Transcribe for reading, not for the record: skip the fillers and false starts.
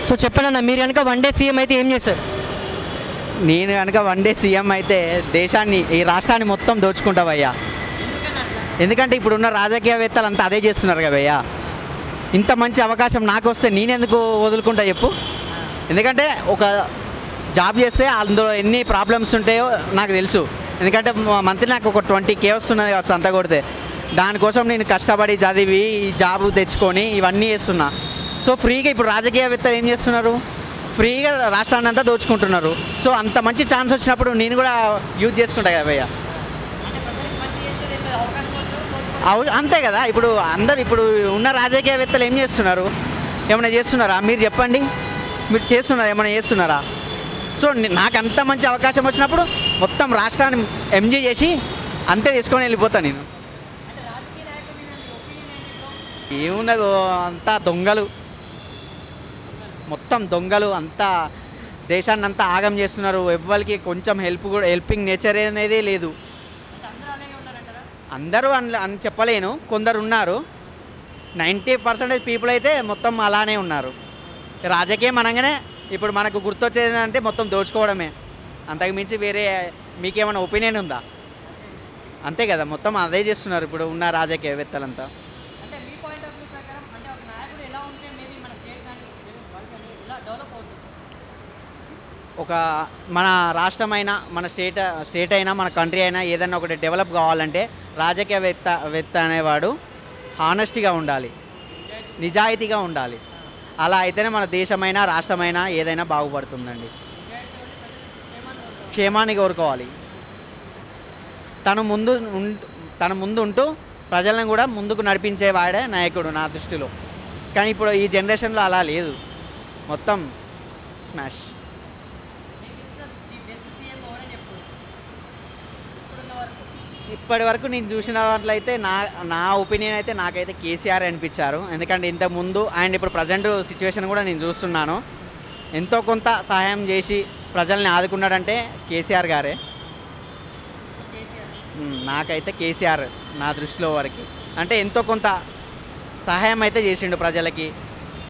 So చెప్పండి అన్న, మీరు కనుక వన్ డే సీఎం అయితే ఏం చేస్తారు? నేను కనుక వన్ డే సీఎం అయితే దేశాన్ని, ఈ రాష్ట్రాన్ని మొత్తం దోచుకుంటావయ్యా. ఎందుకంటే ఇప్పుడున్న రాజకీయవేత్తలు అంతా అదే చేస్తున్నారు కదయ్యా. ఇంత మంచి అవకాశం నాకు వస్తే నేనెందుకు వదులుకుంటా చెప్పు. ఎందుకంటే ఒక జాబ్ చేస్తే అందులో ఎన్ని ప్రాబ్లమ్స్ ఉంటాయో నాకు తెలుసు. ఎందుకంటే మంత్లీ నాకు ఒక 20K వస్తున్నది కావచ్చు అంత కొడితే. దానికోసం నేను కష్టపడి చదివి ఈ జాబ్ తెచ్చుకొని ఇవన్నీ చేస్తున్నా. సో ఫ్రీగా ఇప్పుడు రాజకీయవేత్తలు ఏం చేస్తున్నారు, ఫ్రీగా రాష్ట్రాన్ని అంతా దోచుకుంటున్నారు. సో అంత మంచి ఛాన్స్ వచ్చినప్పుడు నేను కూడా యూజ్ చేసుకుంటా కదా భయ్య. అంతే కదా. ఇప్పుడు అందరు ఇప్పుడు ఉన్న రాజకీయవేత్తలు ఏం చేస్తున్నారు, ఏమైనా చేస్తున్నారా మీరు చెప్పండి? మీరు చేస్తున్నారా, ఏమైనా చేస్తున్నారా? సో నాకు అంత మంచి అవకాశం వచ్చినప్పుడు మొత్తం రాష్ట్రాన్ని ఎంజాయ్ చేసి అంతే తీసుకొని వెళ్ళిపోతాను నేను. ఏమున్నదో అంతా దొంగలు, మొత్తం దొంగలు, అంతా దేశాన్ని అంతా ఆగం చేస్తున్నారు. ఎవ్వరికి కొంచెం హెల్పింగ్ నేచర్ అనేది లేదు. అందరూ అని చెప్పలేను, కొందరు ఉన్నారు. 90% పీపుల్ అయితే మొత్తం అలానే ఉన్నారు. రాజకీయం అనగానే ఇప్పుడు మనకు గుర్తొచ్చేది ఏంటంటే మొత్తం దోచుకోవడమే, అంతకు మించి వేరే మీకేమైనా ఒపీనియన్ ఉందా? అంతే కదా, మొత్తం అదే చేస్తున్నారు ఇప్పుడు ఉన్న రాజకీయవేత్తలంతా. ఒక మన రాష్ట్రమైనా మన స్టేట్ అయినా మన కంట్రీ అయినా ఏదైనా ఒకటి డెవలప్ కావాలంటే రాజకీయవేత్త అనేవాడు హానెస్ట్గా ఉండాలి, నిజాయితీగా ఉండాలి. అలా అయితేనే మన దేశమైనా రాష్ట్రమైనా ఏదైనా బాగుపడుతుందండి. క్షేమాన్ని కోరుకోవాలి. తను ముందు ఉంటూ ప్రజలను కూడా ముందుకు నడిపించేవాడే నాయకుడు నా దృష్టిలో. కానీ ఇప్పుడు ఈ జనరేషన్లో అలా లేదు, మొత్తం స్మాష్. ఇప్పటి వరకు నేను చూసిన వాటిలో నా ఒపీనియన్ అయితే నాకైతే కేసీఆర్ అనిపించారు. ఎందుకంటే ఇంతకుముందు అండ్ ఇప్పుడు ప్రజెంట్ సిచ్యువేషన్ కూడా నేను చూస్తున్నాను. ఎంతో కొంత సహాయం చేసి ప్రజల్ని ఆదుకున్నాడంటే కేసీఆర్ గారే. నాకైతే కేసీఆర్ నా దృష్టిలో వరకు అంటే ఎంతో కొంత సహాయం అయితే చేసిండు ప్రజలకి.